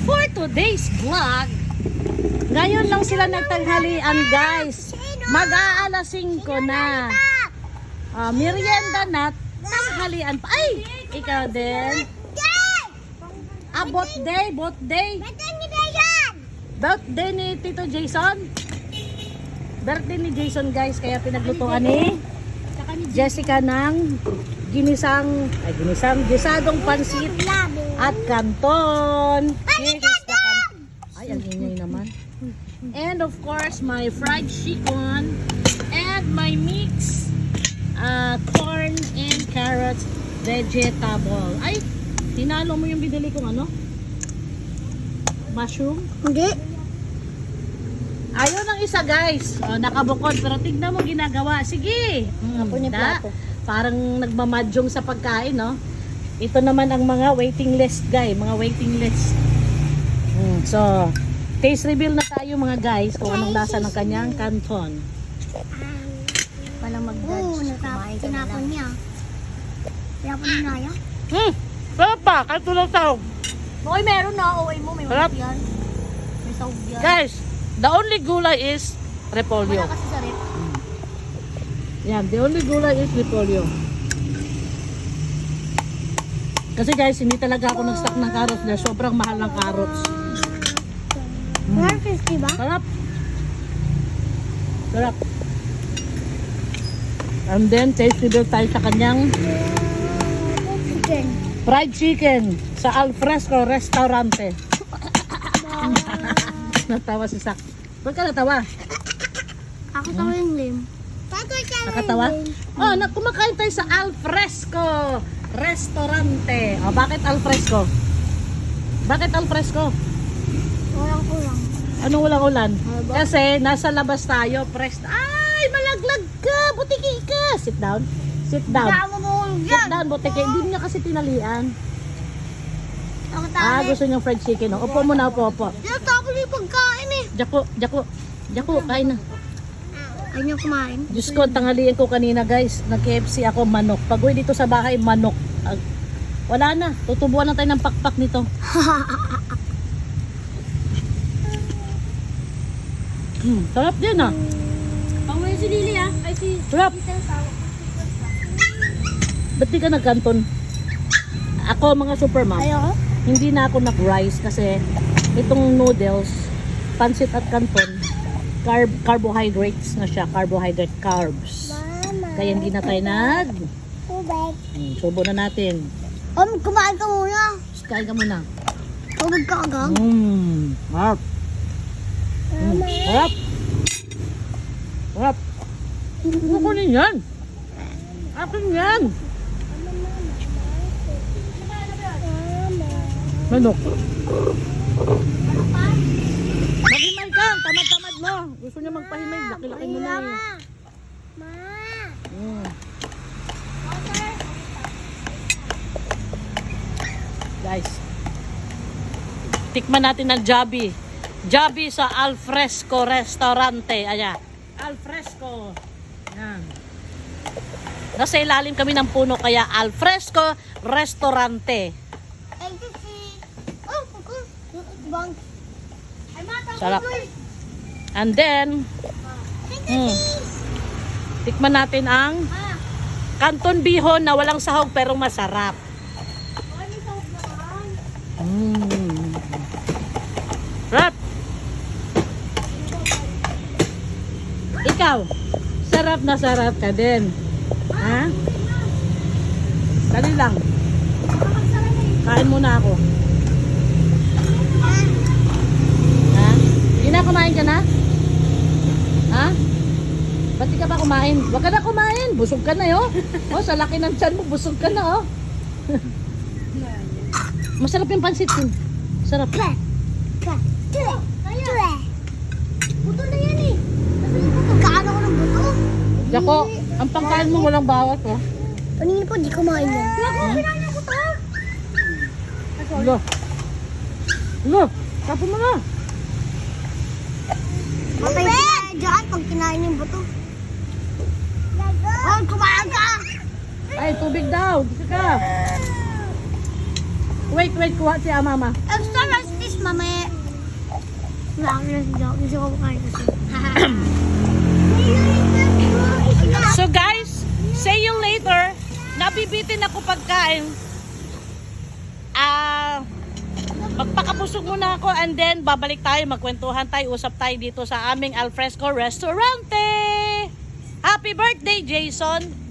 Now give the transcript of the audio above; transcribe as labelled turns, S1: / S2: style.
S1: For today's vlog, ngayon lang sila nagtanghalian guys. Mag-aalas 5 na. Merienda na, tanghalian pa. Ay! Ikaw din. Birthday. Birthday ni Tito Jason. Birthday ni Jason guys, kaya pinaglutuan ni Jessica ng gisadong pansit at kanton. Ay, ang ingay naman. And of course, my fried chicken and my mix corn and carrots vegetable. Ay, tinalo mo yung binili kong ano? Mushroom?
S2: Hindi.
S1: Ayun ang isa guys. Nakabukod pero tignan mo ginagawa. Sige.
S2: Apo niya plato.
S1: Parang nagmamadyong sa pagkain, no? Ito naman ang mga waiting list, guys. Mga waiting list. So, taste reveal na tayo mga guys kung anong lasa ng kanyang canton.
S2: Walang mag-judge. Tinapon niya. Tinapon niya na yan.
S1: Sarap pa. Kanto lang tawag.
S2: Boy, meron na. OA mo. May
S1: Sarap.
S2: wala yan. May sawag yan.
S1: Guys, the only gulay is repolyo.
S2: Wala kasi sa rep.
S1: Yan, the only gulay is repolyo. Kasi guys, hindi talaga ako nag-stock ng carrots dahil sobrang mahal ng carrots.
S2: 150 ba?
S1: Sarap. Sarap. And then, taste reveal tayo sa kanyang
S2: Chicken.
S1: fried chicken sa Alfresco Restaurante. Natawa si Sak. Ba't ka natawa?
S2: Ako tawa yung lim.
S1: Nakatawa? Kumakain tayo sa Alfresco Restaurante. Bakit Alfresco? Bakit Alfresco?
S2: Walang kulang.
S1: Anong walang ulan? Kasi nasa labas tayo, Ay, malaglag ka! Butiki ka! Sit down. Sit down. Sit down, butiki. Hindi niya kasi tinalian.
S2: Ako tawa.
S1: Gusto niyang fried chicken. Oh. Upo muna, upo.
S2: Tinatapon yung pagkain eh.
S1: Jaco, kain na.
S2: Ayaw niyo kumain?
S1: Diyos ko, tanghalian ko kanina guys. Nag-KFC ako, manok. Pag uwi dito sa bahay, manok. Wala na. Tutubuan na tayo ng pakpak nito. Sarap din ah.
S2: Pangunin si Lily ah. Ay si...
S1: Sarap. Ba't di ka nagkanton? Ako mga supermom.
S2: Ayoko?
S1: Hindi na ako nag-rice kasi itong noodles, pansit at kanton, carbohydrates na siya. Carbohydrate carbs.
S2: Mama.
S1: Kaya hindi na tayo nag...
S2: Tubig.
S1: Subo na natin.
S2: Kumain ka muna.
S1: Kain ka muna.
S2: Tubig ka agad.
S1: Harap. Harap. Harap. Kukunin yan. Akin yan. Manok. Maghimay ka. Tamad-tamad mo. Gusto niya magpahimay. Laki-laki mo na eh. Guys. Tikman natin ang Jollibee. Jollibee sa Alfresco Restaurante. Ayan. Alfresco. Ayan. Nasa ilalim kami ng puno kaya Alfresco Restaurante. Sarap. And then, tikman natin ang Canton Bihon na walang sahog pero masarap. Sarap. Ikaw, sarap na sarap ka din. Ha? Dali lang. Kain muna ako. Ha? Hindi na kumain ka na? Ha? Ba't di ka ba kumain? Huwag ka na kumain. Busog ka na yun. Sa laki ng tiyan mo, busog ka na Masarap yung pansit yun. Sarap.
S2: Buto na yan eh. Pagkaan ako ng buto.
S1: Jako, ang pangkain mo walang bawat
S2: Paningin po, di kumain yan. Hindi ako kinain ng buto.
S1: Tapo mo na.
S2: Patay sila dyan pag kinain yung buto. Kumain ka!
S1: Ay, tubig daw. Gusto ka. Wait, kuha si mama.
S2: Extra rice please, mama. Gusto ko makain kasi.
S1: So guys, see you later. Nabibitin ako pagkain. Magpakabusog muna ako and then babalik tayo, magkwentuhan tayo, usap tayo dito sa aming Alfresco Restaurante. Happy birthday, Jason!